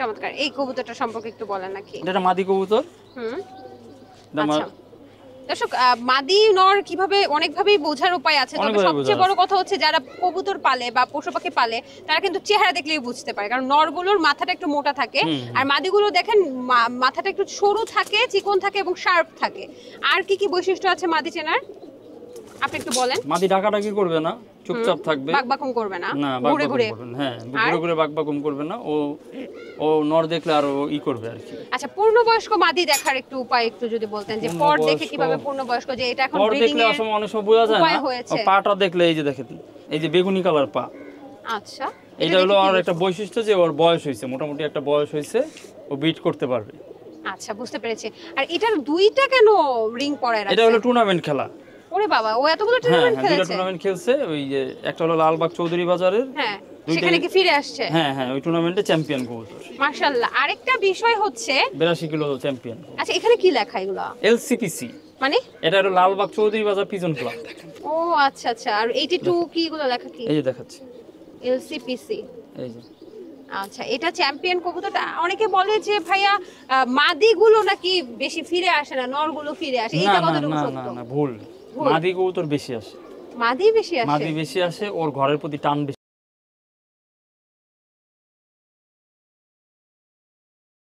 চমৎকার। এই কবুতরটা সম্পর্কে একটু বলেন নাকি? এটা মাদি কবুতর। হুম। এটা আচ্ছা দর্শক, মাদি নর কিভাবে অনেকভাবেই বোঝার উপায় আছে, তবে অনেকভাবে সবচেয়ে বোঝা বড় কথা হচ্ছে যারা কবুতর পালে বা পশু পাখি পালে তারা কিন্তু চেহারা দেখলেই বুঝতে পারে, কারণ নরগুলোর মাথাটা একটু মোটা থাকে আর মাদিগুলো দেখেন মাথাটা একটু সরু থাকে, চিকন থাকে এবং শার্প থাকে। আর কি কি বৈশিষ্ট্য আছে মাদি চেনার আপনি একটু বলেন। মাদি ডাকাডাকি করবে না, চুপচাপ থাকবে, বাকবাকুম করবে না, না ঘুরে বাকবাকুম ঘুরে। করবে না, হ্যাঁ ঘুরে ঘুরে বাকবাকুম করবে না। ও ও নর দেখলে আরো করবে আর কি। আচ্ছা, পূর্ণবয়স্ক মাদি দেখার একটু উপায় একটু যদি বলতেন, যে পর দেখে কিভাবে পূর্ণবয়স্ক, যে এটা এখন পর ব্রিডিং দেখলে এর আসলে অনেক সময় বোঝা যায় উপায় না। হয়েছে। পাটা দেখলে এই যে দেখেন, এই যে বেগুনি কালার পা, আচ্ছা এটা হলো আর একটা বৈশিষ্ট্য যে ওর বয়স হয়েছে, মোটামুটি একটা বয়স হয়েছে, ও বিট করতে পারবে। আচ্ছা বুঝতে পেরেছি। আর এটার দুইটা কেন রিং পরায় রাখছে? এটা হলো টুর্নামেন্ট খেলা। ওরে বাবা, ও এতগুলো হ্যাঁ টুর্নামেন্ট হ্যাঁ, দুইটা খেলেছে। টুর্নামেন্ট খেলছে। ওই যে একটা হলো লালবাগ চৌধুরী বাজারের, হ্যাঁ, দুইটাই- সেখানে কি ফিরে আসছে? হ্যাঁ হ্যাঁ, ওই টুর্নামেন্টে চ্যাম্পিয়ন কবুতর, মাশাআল্লাহ। আরেকটা বিষয় হচ্ছে 82 কিলো চ্যাম্পিয়ন। আচ্ছা এখানে কি লেখা এগুলো? এলসিপিসি, মানে এটা হলো লালবাগ চৌধুরী বাজার পিজন ক্লাব। ও আচ্ছা আচ্ছা। আর 82 কি এগুলো লেখা কি? এই যে দেখাচ্ছি, এলসিপিসি। এই যে আচ্ছা, এটা চ্যাম্পিয়ন কবুতরটা। অনেকে বলে যে ভাইয়া মাদিগুলো নাকি বেশি ফিরে আসে না, নরগুলো ফিরে আসে, না এটা না কতটুকু না সত্য? না না, ভুল। মাদি কবুতর বেশি আসে, মাদি বেশি আসে। মাদি বেশি আসে, ওর ঘরের প্রতি টান বেশি।